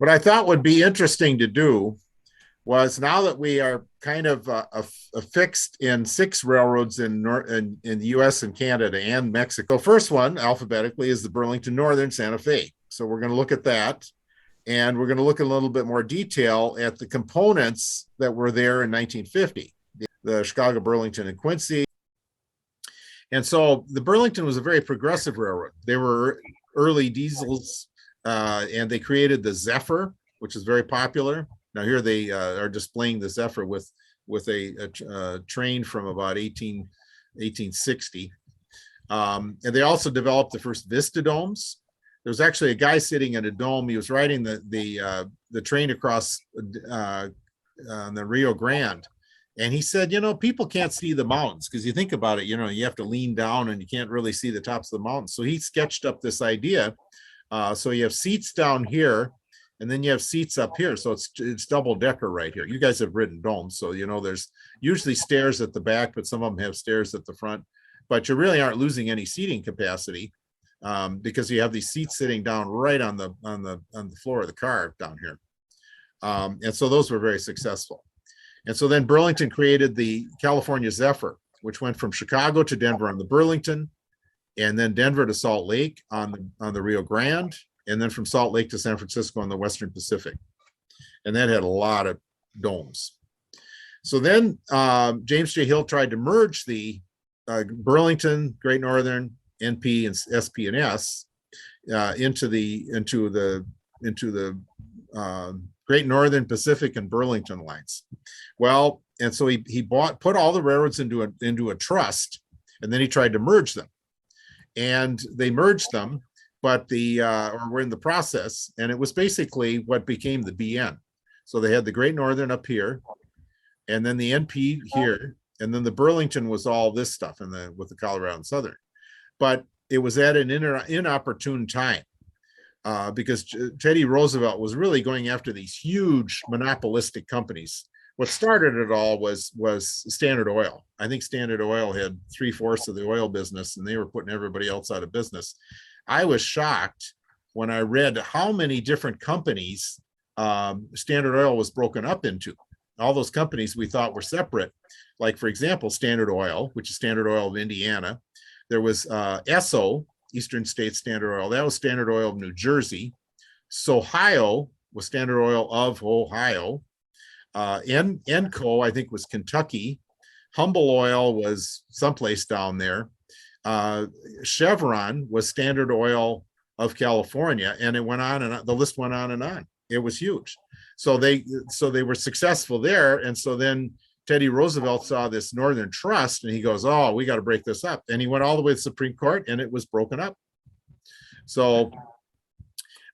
What I thought would be interesting to do was, now that we are kind of affixed in 6 railroads in the US and Canada and Mexico. First one alphabetically is the Burlington Northern Santa Fe. So we're going to look at that. And we're going to look in a little bit more detail at the components that were there in 1950, the Chicago Burlington and Quincy. And so the Burlington was a very progressive railroad. They were early diesels, and they created the Zephyr, which is very popular. Now here they are displaying the Zephyr with a train from about 1860. And they also developed the first Vista domes. There was actually a guy sitting in a dome. He was riding the train across the Rio Grande. And he said, people can't see the mountains, because you think about it, you have to lean down and you can't really see the tops of the mountains. So he sketched up this idea. So you have seats down here, and then you have seats up here. So it's double decker right here. You guys have ridden domes. So, there's usually stairs at the back, but some of them have stairs at the front. But you really aren't losing any seating capacity, because you have these seats sitting down right on the floor of the car down here. And so those were very successful. And so then Burlington created the California Zephyr, which went from Chicago to Denver on the Burlington, and then Denver to Salt Lake on the Rio Grande, and then from Salt Lake to San Francisco on the Western Pacific. And that had a lot of domes. So then James J. Hill tried to merge the Burlington, Great Northern, NP, and SP and S into the Great Northern, Pacific, and Burlington lines. Well, and so he put all the railroads into a trust, and then he tried to merge them. And they merged them, but or we're in the process, and it was basically what became the BN. So they had the Great Northern up here, and then the NP here, and then the Burlington was all this stuff with the Colorado and Southern. But it was at an inopportune time, because Teddy Roosevelt was really going after these huge monopolistic companies. What started it all was Standard Oil. I think Standard Oil had 3/4 of the oil business, and they were putting everybody else out of business. I was shocked when I read how many different companies Standard Oil was broken up into. All those companies we thought were separate, like, for example, Standard Oil, which is Standard Oil of Indiana. There was Esso, Eastern States Standard Oil. That was Standard Oil of New Jersey. Sohio was Standard Oil of Ohio. Enco, I think, was Kentucky. Humble Oil was someplace down there. Chevron was Standard Oil of California, and it went on, and the list went on and on. It was huge. So they were successful there, and so then Teddy Roosevelt saw this Northern Trust, and he goes, "Oh, we got to break this up." And he went all the way to the Supreme Court, and it was broken up. So,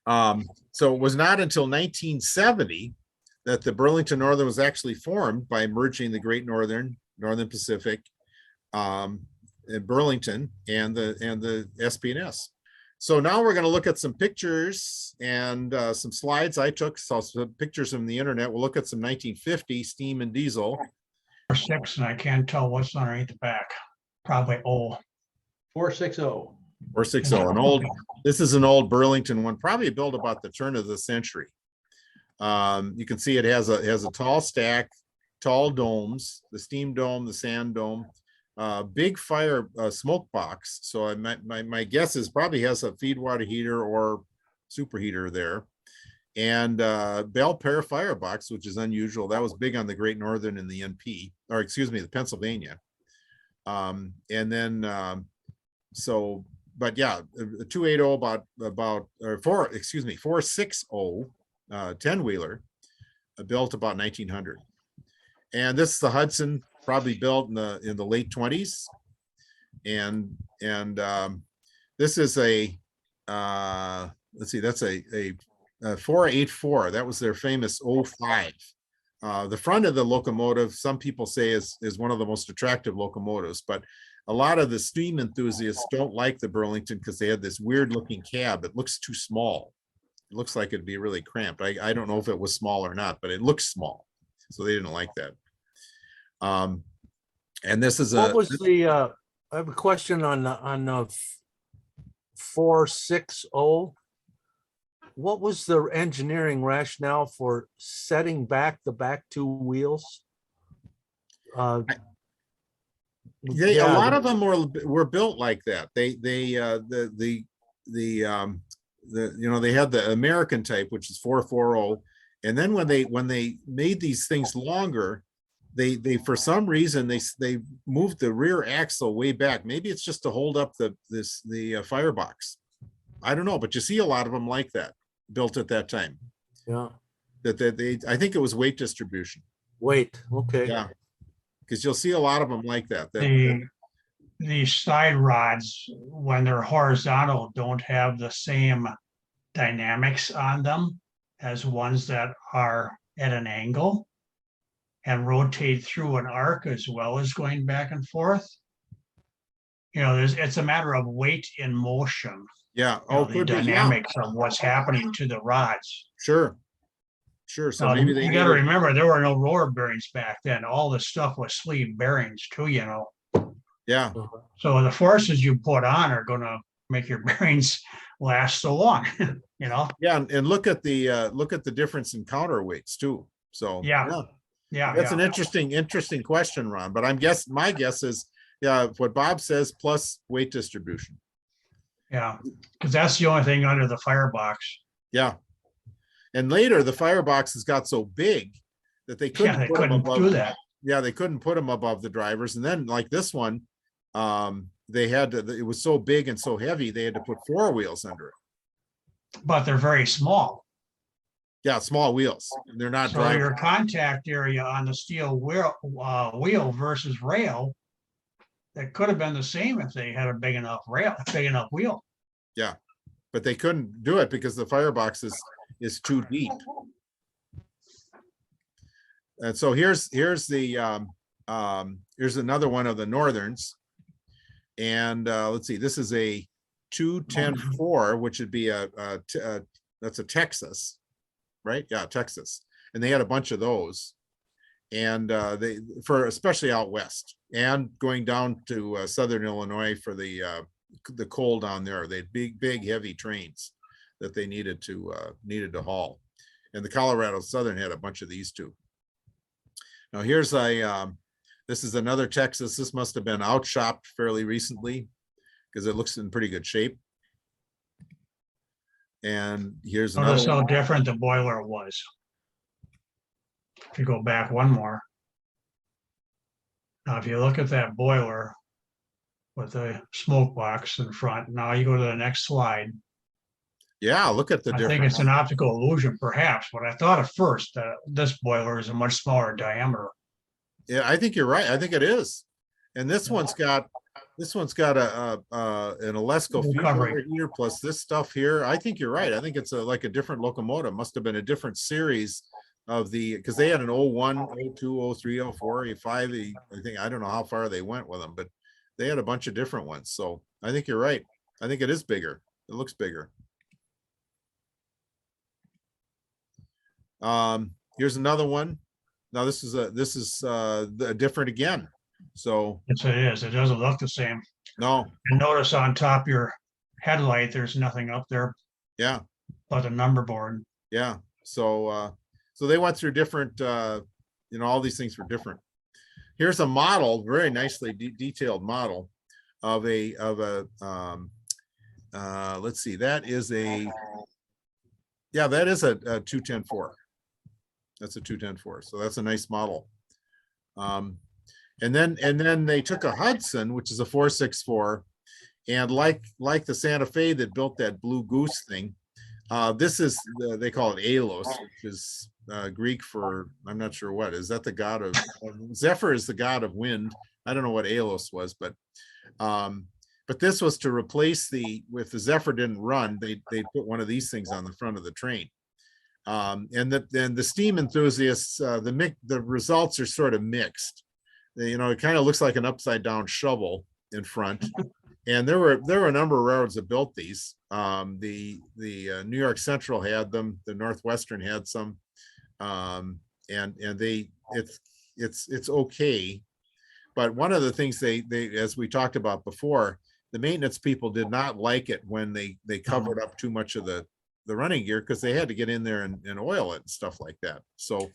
so it was not until 1970 that the Burlington Northern was actually formed by merging the Great Northern, Northern Pacific, and Burlington, and the SP&S. So now we're going to look at some pictures and some slides I took. So some pictures from the internet. We'll look at some 1950 steam and diesel. 6, and I can't tell what's underneath the back. Probably O. 460. 460. This is an old Burlington one, probably built about the turn of the century. You can see it has a tall stack, tall domes, the steam dome, the sand dome, big fire smoke box. So my guess is probably has a feed water heater or superheater there, and Bell Pair firebox, which is unusual. That was big on the Great Northern and the NP, or excuse me, the Pennsylvania. And then but yeah, 280 460 10-wheeler built about 1900. And this is the Hudson, probably built in the late 20s. And this is a let's see, that's a 484. That was their famous 05. The front of the locomotive, some people say is one of the most attractive locomotives, but a lot of the steam enthusiasts don't like the Burlington because they had this weird looking cab. It looks too small. It looks like it'd be really cramped. I don't know if it was small or not, but it looks small. So they didn't like that. And this is what was the I have a question on 460. what was the engineering rationale for setting back the back two wheels? A Yeah, lot of them were built like that. They had the American type, which is 440, and then when they made these things longer, they for some reason they moved the rear axle way back. Maybe it's just to hold up the firebox. I don't know, but you see a lot of them like that built at that time. yeah. That I think it was weight distribution. Wait, okay. Yeah, because you'll see a lot of them like that. The side rods, when they're horizontal, don't have the same dynamics on them as ones that are at an angle and rotate through an arc as well as going back and forth. It's a matter of weight in motion. Yeah. The dynamics of what's happening to the rods. Sure. So Now, maybe you got to remember there were no roller bearings back then. All this stuff was sleeve bearings too. Yeah. So the forces you put on are going to make your bearings last so long. Yeah, and look at the difference in counterweights too. So Yeah. That's an interesting question, Ron. But my guess is what Bob says plus weight distribution. Yeah, because that's the only thing under the firebox. Yeah. And later the fireboxes got so big that they couldn't, they couldn't do that. Yeah, they couldn't put them above the drivers. And then like this one, they had to, it was so big and so heavy, they had to put 4 wheels under it. But they're very small. Yeah, small wheels. They're not so your contact area on the steel wheel versus rail, that could have been the same if they had a big enough wheel. Yeah, but they couldn't do it because the firebox is too deep. And so here's another one of the Northerns. And let's see, this is a 210-4, which would be that's a Texas, right? Yeah, Texas. And they had a bunch of those. And especially out west and going down to southern Illinois for the coal down there. They had big heavy trains that they needed to haul. And the Colorado Southern had a bunch of these too. Now here's this is another Texas. This must have been outshopped fairly recently because it looks in pretty good shape. And here's another. Notice how different the boiler was. If you go back one more. Now, if you look at that boiler with the smoke box in front, now you go to the next slide. Yeah, look at the difference. I think it's an optical illusion, perhaps, but I thought at first that this boiler is a much smaller diameter. Yeah, I think you're right. I think it is. And this one's got an Alesco fuel here plus this stuff here. I think you're right. I think it's like a different locomotive. Must have been a different series of because they had an 01, 02, 03, 04, 05. I think, I don't know how far they went with them, but they had a bunch of different ones. So I think you're right. I think it is bigger. It looks bigger. Here's another one. Now this is different again. So yes, it is. It doesn't look the same. No. And notice on top of your headlight, there's nothing up there. Yeah. But a number board. Yeah. So they went through different. All these things were different. Here's a model, very nicely detailed model of a let's see, that is a 210-4. That's a 210-4. So that's a nice model. And then they took a Hudson, which is a 464, and like the Santa Fe that built that Blue Goose thing, this is they call it Alos, which is Greek for, I'm not sure what is that, the god of Zephyr is the god of wind. I don't know what Alos was, but this was to replace if the Zephyr didn't run, they put one of these things on the front of the train. And then the steam enthusiasts, the results are sort of mixed. It kind of looks like an upside down shovel in front. And there were a number of railroads that built these. The New York Central had them. The Northwestern had some, and it's okay. But one of the things they as we talked about before, the maintenance people did not like it when they covered up too much of the running gear because they had to get in there and oil it and stuff like that. So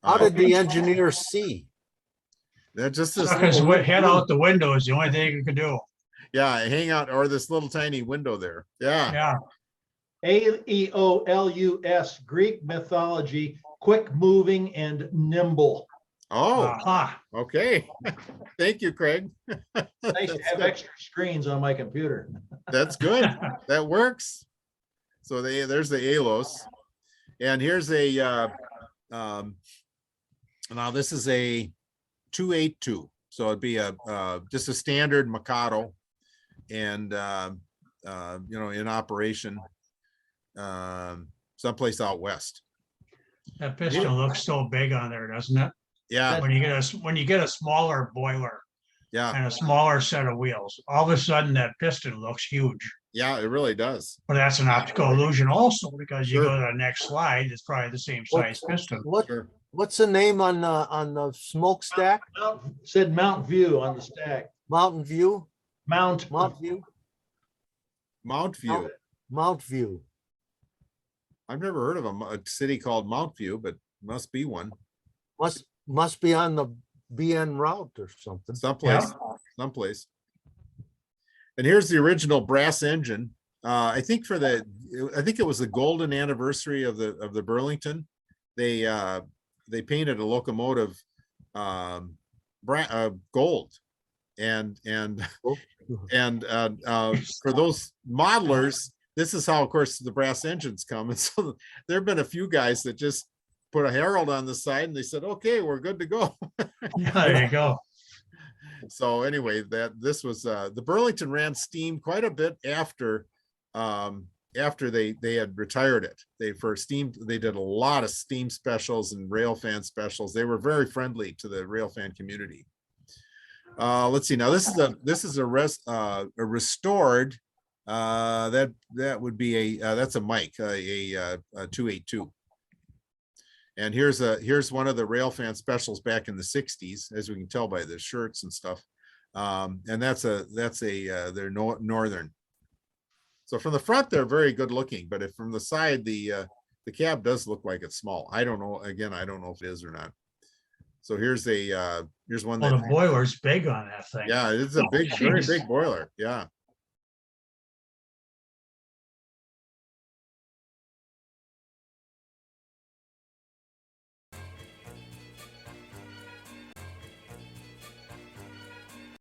How did the engineers see? that just this Stuck his little, head out the window is the only thing you could do. yeah, hang out or this little tiny window there. Yeah. Yeah, Aeolus, Greek mythology, quick moving and nimble. Oh, aha, okay. Thank you, Craig. Nice to That's have good. extra screens on my computer. That's good. That works. So there's the ALOS. And here's a now this is a 282. So it'd be a just a standard Mikado and in operation someplace out west. that piston looks so big on there, doesn't it? Yeah, When you get a smaller boiler yeah, and a smaller set of wheels, all of a sudden that piston looks huge. yeah, it really does. But that's an optical illusion also, because you Sure. go to the next slide, it's probably the same size piston. Sure. What's the name on the smokestack? Said Mount View on the stack. Mountain View? Mount View? Mount View. Mount View. I've never heard of a city called Mount View, but must be one. Must be on the BN route or something. Someplace. And here's the original brass engine. I think it was the golden anniversary of the Burlington. They painted a locomotive gold, and for those modelers, this is how, of course, the brass engines come. And so there have been a few guys that just put a herald on the side and they said, okay, we're good to go. Yeah, there you go. So anyway, this was the Burlington ran steam quite a bit after they had retired it. They did a lot of steam specials and railfan specials. They were very friendly to the railfan community. Let's see. Now this is a restored. That would be that's a Mike, a 282. And here's one of the railfan specials back in the 60s, as we can tell by the shirts and stuff. And that's they're northern. So from the front, they're very good looking, but if from the side, the cab does look like it's small. I don't know. Again, I don't know if it is or not. So here's one Well, the boiler's big on that thing. yeah, it's a big, very big boiler. Yeah.